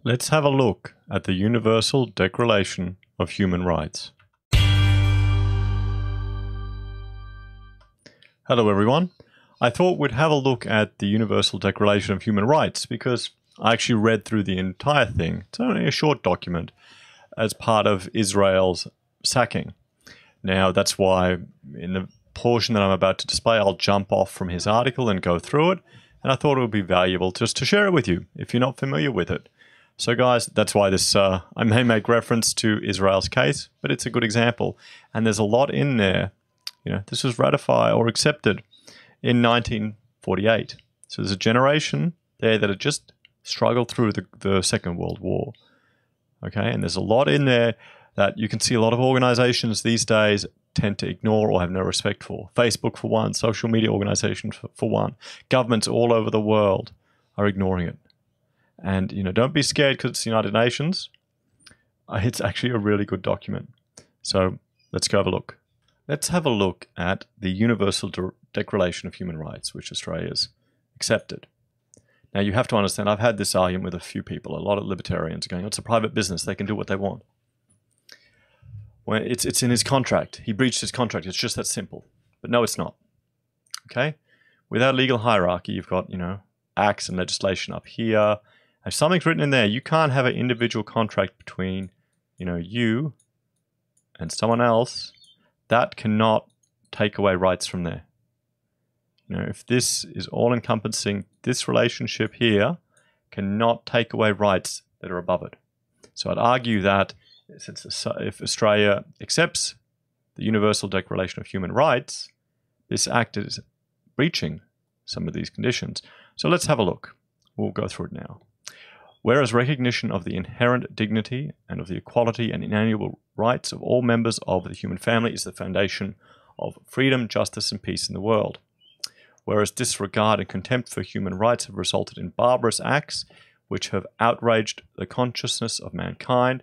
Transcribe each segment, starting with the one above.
Let's have a look at the Universal Declaration of Human Rights. Hello everyone. I thought we'd have a look at the Universal Declaration of Human Rights because I actually read through the entire thing. It's only a short document as part of Israel's sacking. Now that's why in the portion that I'm about to display, I'll jump off from his article and go through it. And I thought it would be valuable just to share it with you if you're not familiar with it. So guys, that's why this I may make reference to Israel's case, but it's a good example. And there's a lot in there. You know, this was ratified or accepted in 1948. So there's a generation there that had just struggled through the Second World War. Okay, and there's a lot in there that you can see a lot of organizations these days tend to ignore or have no respect for. Facebook for one, social media organizations for one. Governments all over the world are ignoring it. And, you know, don't be scared because it's the United Nations. It's actually a really good document. So let's go have a look. Let's have a look at the Universal Declaration of Human Rights, which Australia's accepted. Now, you have to understand, I've had this argument with a few people. A lot of libertarians are going, it's a private business. They can do what they want. Well, it's in his contract. He breached his contract. It's just that simple. But no, it's not. Okay? Without legal hierarchy, you've got, you know, acts and legislation up here. If something's written in there, you can't have an individual contract between, you know, you and someone else. That cannot take away rights from there. You know, if this is all-encompassing, this relationship here cannot take away rights that are above it. So I'd argue that if Australia accepts the Universal Declaration of Human Rights, this act is breaching some of these conditions. So let's have a look. We'll go through it now. Whereas recognition of the inherent dignity and of the equality and inalienable rights of all members of the human family is the foundation of freedom, justice, and peace in the world. Whereas disregard and contempt for human rights have resulted in barbarous acts which have outraged the consciousness of mankind,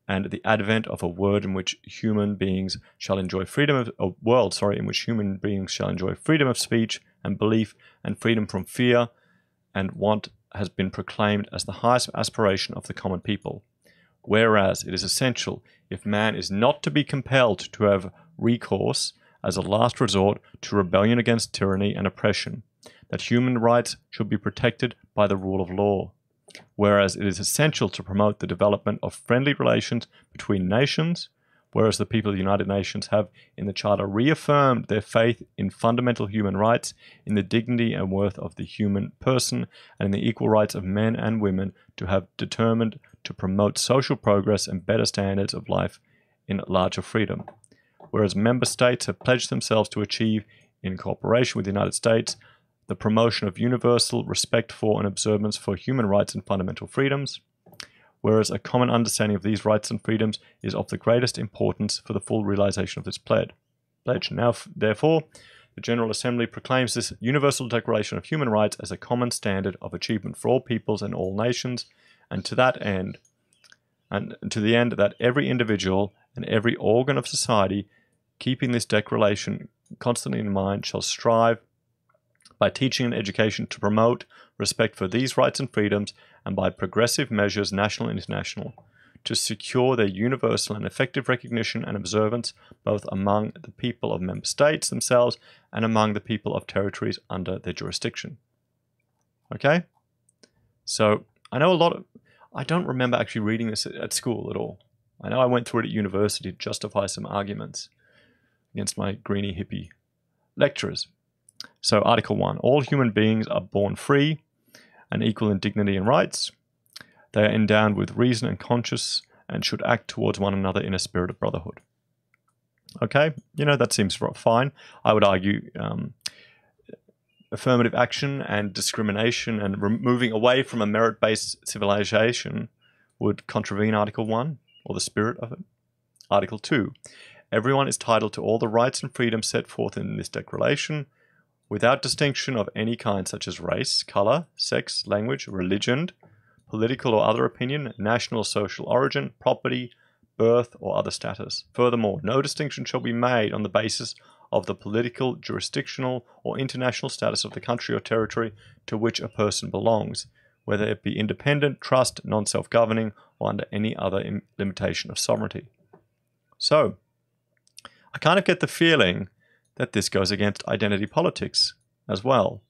and the advent of a world in which human beings shall enjoy freedom of in which human beings shall enjoy freedom of speech and belief and freedom from fear and want has been proclaimed as the highest aspiration of the common people. Whereas it is essential, if man is not to be compelled to have recourse as a last resort to rebellion against tyranny and oppression, that human rights should be protected by the rule of law. Whereas it is essential to promote the development of friendly relations between nations, whereas the people of the United Nations have in the Charter reaffirmed their faith in fundamental human rights, in the dignity and worth of the human person, and in the equal rights of men and women, to have determined to promote social progress and better standards of life in larger freedom. Whereas member states have pledged themselves to achieve, in cooperation with the United States, the promotion of universal respect for and observance for human rights and fundamental freedoms, whereas a common understanding of these rights and freedoms is of the greatest importance for the full realization of this pledge. Now, therefore, the General Assembly proclaims this Universal Declaration of Human Rights as a common standard of achievement for all peoples and all nations, and to that end, and to the end that every individual and every organ of society, keeping this declaration constantly in mind, shall strive by teaching and education to promote respect for these rights and freedoms, and by progressive measures, national and international, to secure their universal and effective recognition and observance both among the people of member states themselves and among the people of territories under their jurisdiction. Okay? So I know I don't remember actually reading this at school at all. I know I went through it at university to justify some arguments against my greeny hippie lecturers. So Article 1, all human beings are born free and equal in dignity and rights. They are endowed with reason and conscience and should act towards one another in a spirit of brotherhood. Okay, you know, that seems fine. I would argue affirmative action and discrimination and moving away from a merit-based civilization would contravene Article 1, or the spirit of it. Article 2, everyone is entitled to all the rights and freedoms set forth in this declaration, without distinction of any kind, such as race, color, sex, language, religion, political or other opinion, national or social origin, property, birth, or other status. Furthermore, no distinction shall be made on the basis of the political, jurisdictional, or international status of the country or territory to which a person belongs, whether it be independent, trust, non-self-governing, or under any other limitation of sovereignty. So, I kind of get the feeling that this goes against identity politics as well,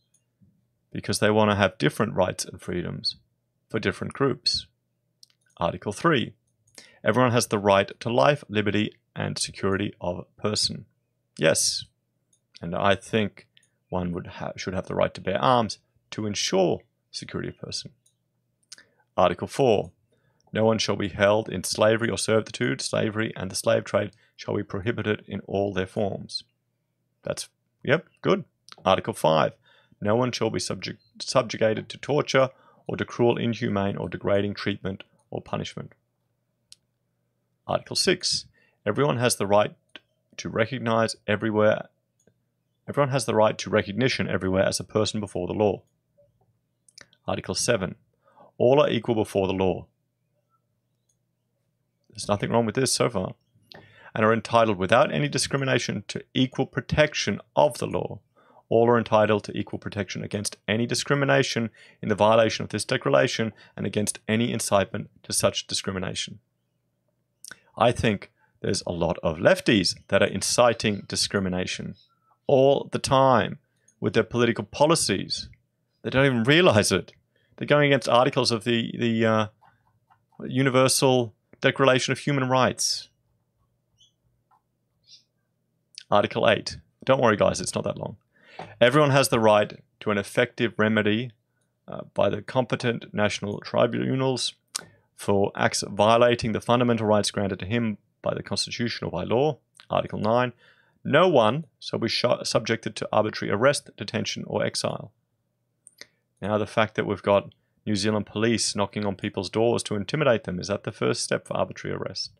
because they want to have different rights and freedoms for different groups. Article 3. Everyone has the right to life, liberty, and security of person. Yes, and I think one should have the right to bear arms to ensure security of person. Article 4. No one shall be held in slavery or servitude. Slavery and the slave trade shall be prohibited in all their forms. Yep, good. Article 5. No one shall be subjugated to torture or to cruel, inhumane, or degrading treatment or punishment. Article 6. Everyone has the right to recognize everywhere. Everyone has the right to recognition everywhere as a person before the law. Article 7. All are equal before the law. There's nothing wrong with this so far. And are entitled without any discrimination to equal protection of the law. All are entitled to equal protection against any discrimination in the violation of this declaration and against any incitement to such discrimination. I think there's a lot of lefties that are inciting discrimination all the time with their political policies. They don't even realize it. They're going against articles of the Universal Declaration of Human Rights. Article 8. Don't worry, guys, it's not that long. Everyone has the right to an effective remedy by the competent national tribunals for acts violating the fundamental rights granted to him by the Constitution or by law. Article 9. No one shall be subjected to arbitrary arrest, detention, or exile. Now, the fact that we've got New Zealand police knocking on people's doors to intimidate them, is that the first step for arbitrary arrest?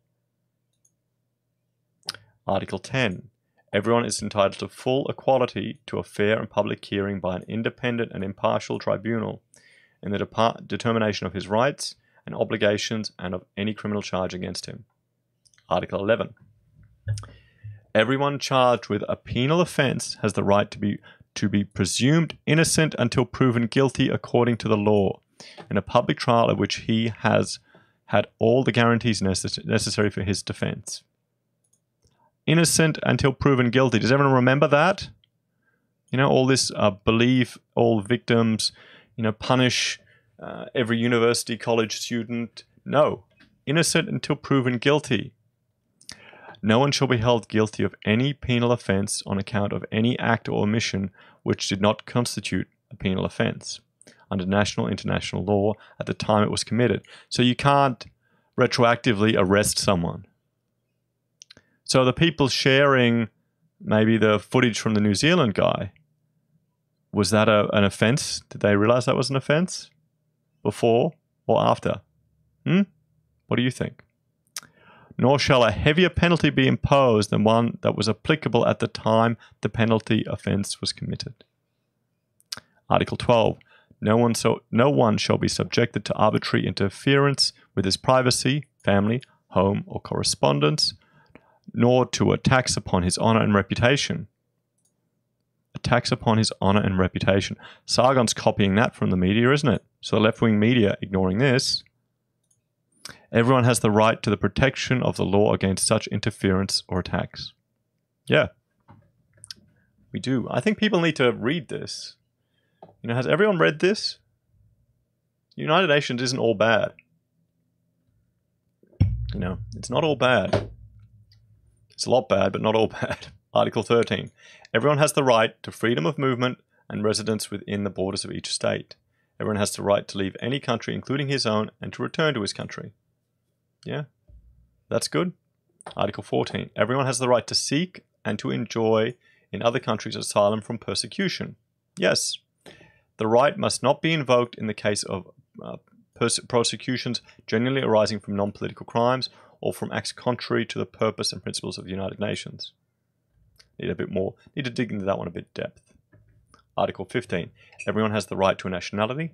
Article 10. Everyone is entitled to full equality to a fair and public hearing by an independent and impartial tribunal in the determination of his rights and obligations and of any criminal charge against him. Article 11. Everyone charged with a penal offence has the right to be presumed innocent until proven guilty according to the law in a public trial at which he has had all the guarantees necessary for his defence. Innocent until proven guilty. Does everyone remember that? You know, all this believe all victims, punish every university college student. No. Innocent until proven guilty. No one shall be held guilty of any penal offence on account of any act or omission which did not constitute a penal offence under national and international law at the time it was committed. So you can't retroactively arrest someone. So the people sharing maybe the footage from the New Zealand guy, was that an offence? Did they realise that was an offence? Before or after? What do you think? Nor shall a heavier penalty be imposed than one that was applicable at the time the penalty offence was committed. Article 12. No one shall be subjected to arbitrary interference with his privacy, family, home, or correspondence, nor to a tax upon his honour and reputation. A tax upon his honour and reputation. Sargon's copying that from the media, isn't it? So the left-wing media ignoring this. Everyone has the right to the protection of the law against such interference or attacks. Yeah, we do. I think people need to read this. Has everyone read this? United Nations isn't all bad. It's not all bad. It's a lot bad, but not all bad. Article 13. Everyone has the right to freedom of movement and residence within the borders of each state. Everyone has the right to leave any country, including his own, and to return to his country. Yeah, that's good. Article 14. Everyone has the right to seek and to enjoy in other countries asylum from persecution. Yes. The right must not be invoked in the case of prosecutions generally arising from non-political crimes or from acts contrary to the purpose and principles of the United Nations. Need to dig into that one a bit depth. Article 15. Everyone has the right to a nationality.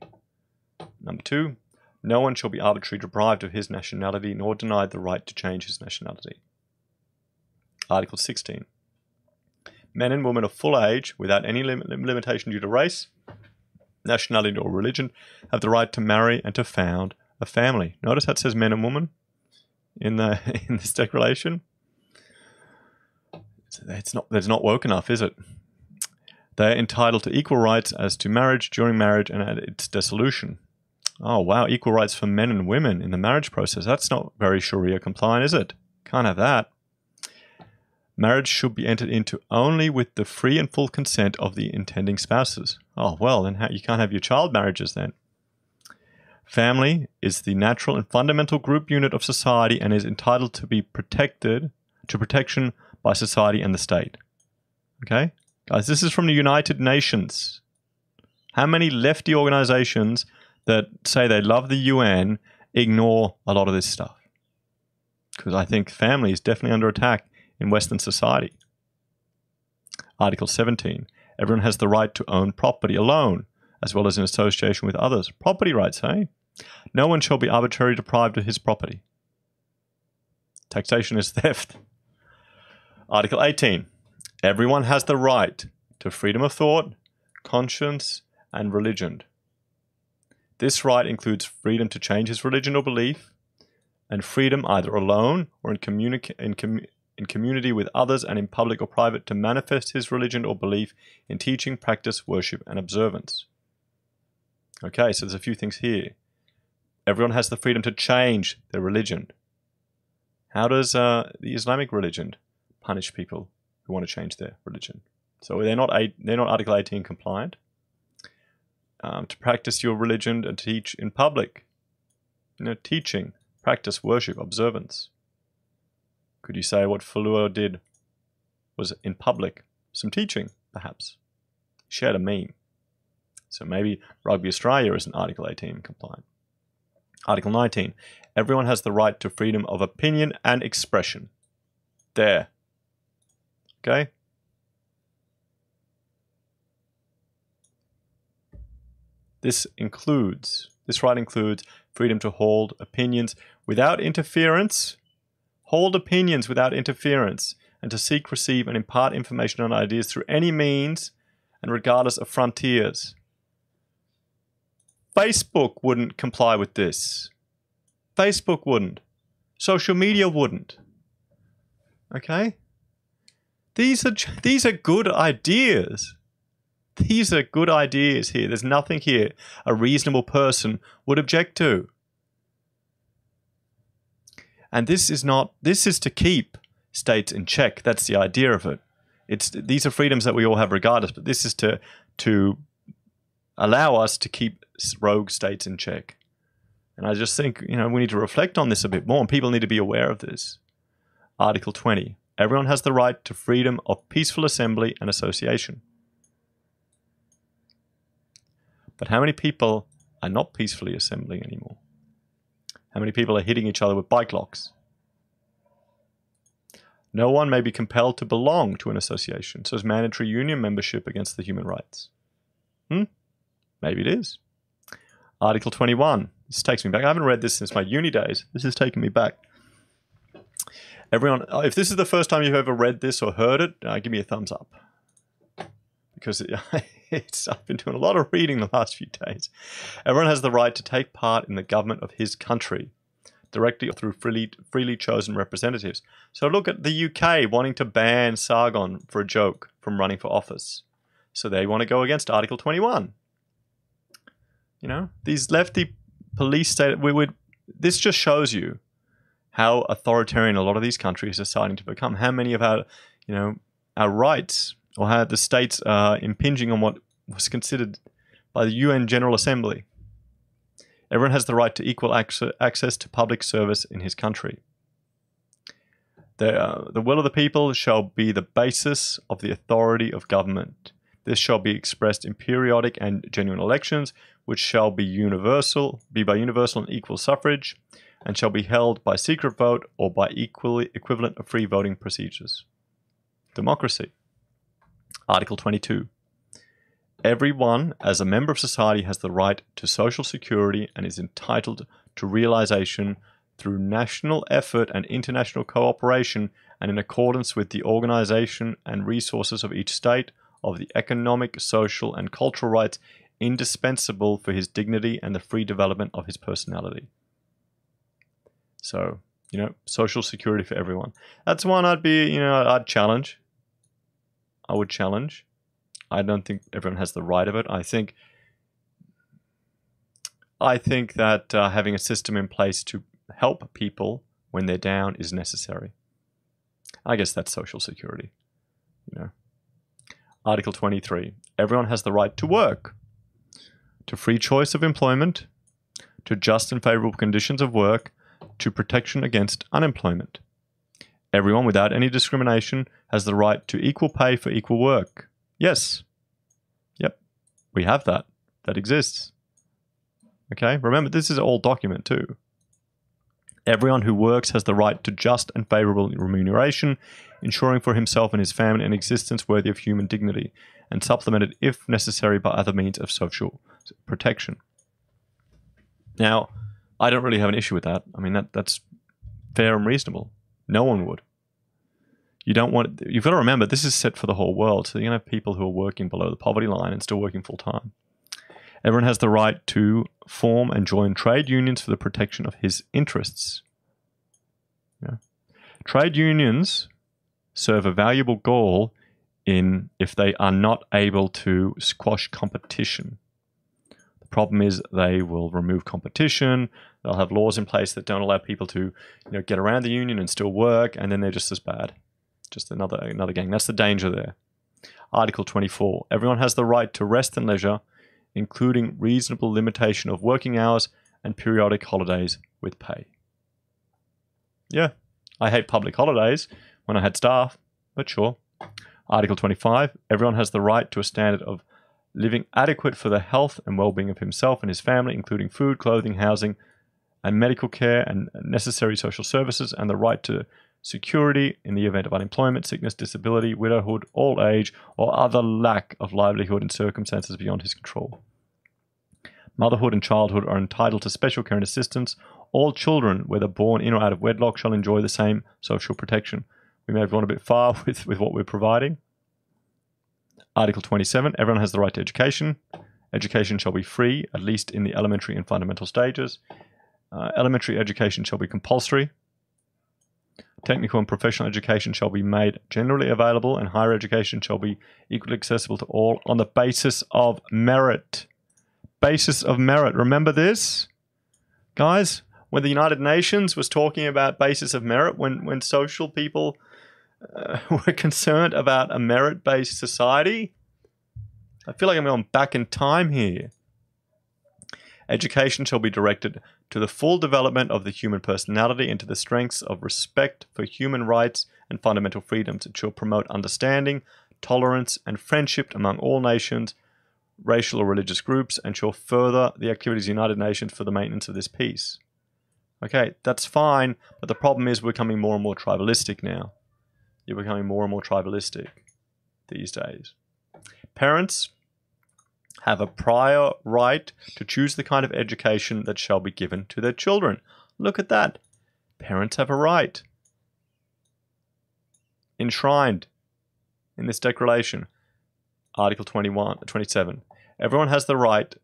Number 2. No one shall be arbitrarily deprived of his nationality nor denied the right to change his nationality. Article 16. Men and women of full age, without any limitation due to race, nationality, or religion have the right to marry and to found a family. Notice that says men and women in this declaration. It's not woke enough, is it? They are entitled to equal rights as to marriage, during marriage, and at its dissolution. Oh wow, equal rights for men and women in the marriage process. That's not very Sharia compliant, is it? Can't have that. Marriage should be entered into only with the free and full consent of the intending spouses. Oh well, then you can't have your child marriages then. Family is the natural and fundamental group unit of society and is entitled to be protection by society and the state. Okay? Guys, this is from the United Nations. How many lefty organizations that say they love the UN ignore a lot of this stuff? Because I think family is definitely under attack in Western society. Article 17. Everyone has the right to own property alone, as well as in association with others. Property rights, hey? No one shall be arbitrarily deprived of his property. Taxation is theft. Article 18. Everyone has the right to freedom of thought, conscience, and religion. This right includes freedom to change his religion or belief, and freedom either alone or in community with others and in public or private to manifest his religion or belief in teaching, practice, worship, and observance. Okay, so there's a few things here. Everyone has the freedom to change their religion. How does the Islamic religion punish people who want to change their religion? So they're not Article 18 compliant. To practice your religion and teach in public. Teaching, practice, worship, observance. Could you say what Falua did was in public? Some teaching, perhaps. Shared a meme. So maybe Rugby Australia isn't Article 18 compliant. Article 19. Everyone has the right to freedom of opinion and expression. There. Okay? This right includes freedom to hold opinions without interference, and to seek, receive, and impart information and ideas through any means and regardless of frontiers. Facebook wouldn't comply with this. Facebook wouldn't. Social media wouldn't. Okay? These are good ideas. These are good ideas here. There's nothing here a reasonable person would object to. And this is to keep states in check. That's the idea of it. These are freedoms that we all have regardless, but this is to allow us to keep rogue states in check. And I just think, we need to reflect on this a bit more, and people need to be aware of this. Article 20. Everyone has the right to freedom of peaceful assembly and association. But how many people are not peacefully assembling anymore? How many people are hitting each other with bike locks? No one may be compelled to belong to an association, so is mandatory union membership against the human rights? Maybe it is. Article 21. This takes me back. I haven't read this since my uni days. This is taking me back. Everyone, if this is the first time you've ever read this or heard it, give me a thumbs up. Because I've been doing a lot of reading the last few days. Everyone has the right to take part in the government of his country, directly or through freely chosen representatives. So look at the UK wanting to ban Sargon for a joke from running for office. So they want to go against Article 21. These lefty police state. This just shows you how authoritarian a lot of these countries are starting to become. How many of our rights, or how the states are impinging on what was considered by the UN General Assembly. Everyone has the right to equal access to public service in his country. The will of the people shall be the basis of the authority of government. This shall be expressed in periodic and genuine elections, which shall be by universal and equal suffrage, and shall be held by secret vote or by equivalent of free voting procedures. Democracy. Article 22. Everyone, as a member of society, has the right to social security and is entitled to realization through national effort and international cooperation and in accordance with the organization and resources of each state of the economic, social, and cultural rights indispensable for his dignity and the free development of his personality. So, social security for everyone. That's one I'd challenge. I would challenge. I don't think everyone has the right of it. I think that having a system in place to help people when they're down is necessary. I guess that's social security. Article 23. Everyone has the right to work, to free choice of employment, to just and favorable conditions of work, to protection against unemployment. Everyone, without any discrimination, has the right to equal pay for equal work. Yes. Yep. We have that. That exists. Okay? Remember, this is all document too. Everyone who works has the right to just and favorable remuneration, ensuring for himself and his family an existence worthy of human dignity, and supplemented, if necessary, by other means of social protection. Now, I don't really have an issue with that. I mean, that's fair and reasonable. No one would. You've got to remember, this is set for the whole world. So you're going to have people who are working below the poverty line and still working full time. Everyone has the right to form and join trade unions for the protection of his interests. Trade unions serve a valuable goal if they are not able to squash competition. The problem is they will remove competition. They'll have laws in place that don't allow people to get around the union and still work, and then they're just as bad. Just another gang. That's the danger there. Article 24. Everyone has the right to rest and leisure, including reasonable limitation of working hours and periodic holidays with pay. Yeah, I hate public holidays when I had staff, but sure. Article 25. Everyone has the right to a standard of living adequate for the health and well-being of himself and his family, including food, clothing, housing, and medical care and necessary social services, and the right to security in the event of unemployment, sickness, disability, widowhood, old age, or other lack of livelihood in circumstances beyond his control. Motherhood and childhood are entitled to special care and assistance. All children, whether born in or out of wedlock, shall enjoy the same social protection. We may have gone a bit far with what we're providing. Article 27. Everyone has the right to education. Education shall be free, at least in the elementary and fundamental stages. Elementary education shall be compulsory. Technical and professional education shall be made generally available, and higher education shall be equally accessible to all on the basis of merit. Basis of merit. Remember this? Guys, when the United Nations was talking about basis of merit, when social people were concerned about a merit-based society, I feel like I'm going back in time here. Education shall be directed to the full development of the human personality and to the strengths of respect for human rights and fundamental freedoms. It shall promote understanding, tolerance, and friendship among all nations, racial or religious groups, and shall further the activities of the United Nations for the maintenance of this peace. Okay, that's fine, but the problem is we're becoming more and more tribalistic now. You're becoming more and more tribalistic these days. Parents have a prior right to choose the kind of education that shall be given to their children. Look at that. Parents have a right. Enshrined in this declaration. Article 27. Everyone has the right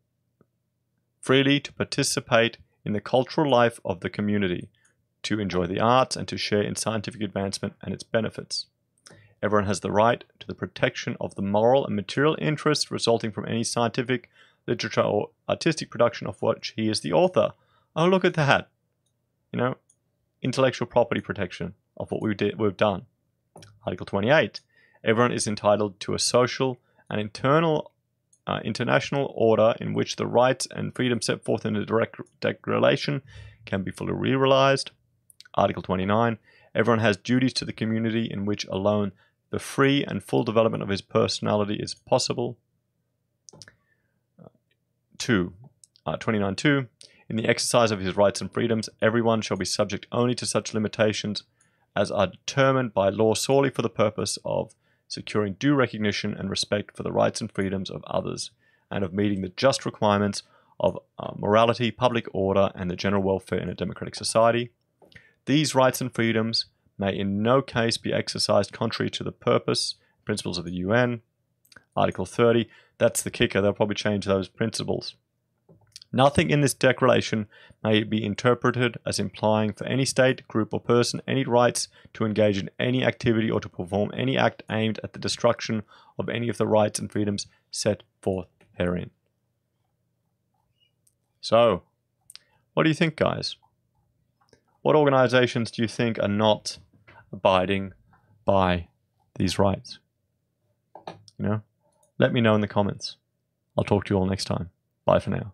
freely to participate in the cultural life of the community, to enjoy the arts, and to share in scientific advancement and its benefits. Everyone has the right to the protection of the moral and material interests resulting from any scientific, literature, or artistic production of which he is the author. Oh, look at that. Intellectual property protection of what we've done. Article 28. Everyone is entitled to a social and international order in which the rights and freedoms set forth in the direct declaration can be fully realized. Article 29. Everyone has duties to the community in which alone the free and full development of his personality is possible. 29.2. In the exercise of his rights and freedoms, everyone shall be subject only to such limitations as are determined by law solely for the purpose of securing due recognition and respect for the rights and freedoms of others, and of meeting the just requirements of morality, public order, and the general welfare in a democratic society. These rights and freedoms may in no case be exercised contrary to the purpose, principles of the UN. Article 30. That's the kicker. They'll probably change those principles. Nothing in this declaration may be interpreted as implying for any state, group, or person any rights to engage in any activity or to perform any act aimed at the destruction of any of the rights and freedoms set forth herein. So, what do you think, guys? What organizations do you think are not abiding by these rights? Let me know in the comments. I'll talk to you all next time. Bye for now.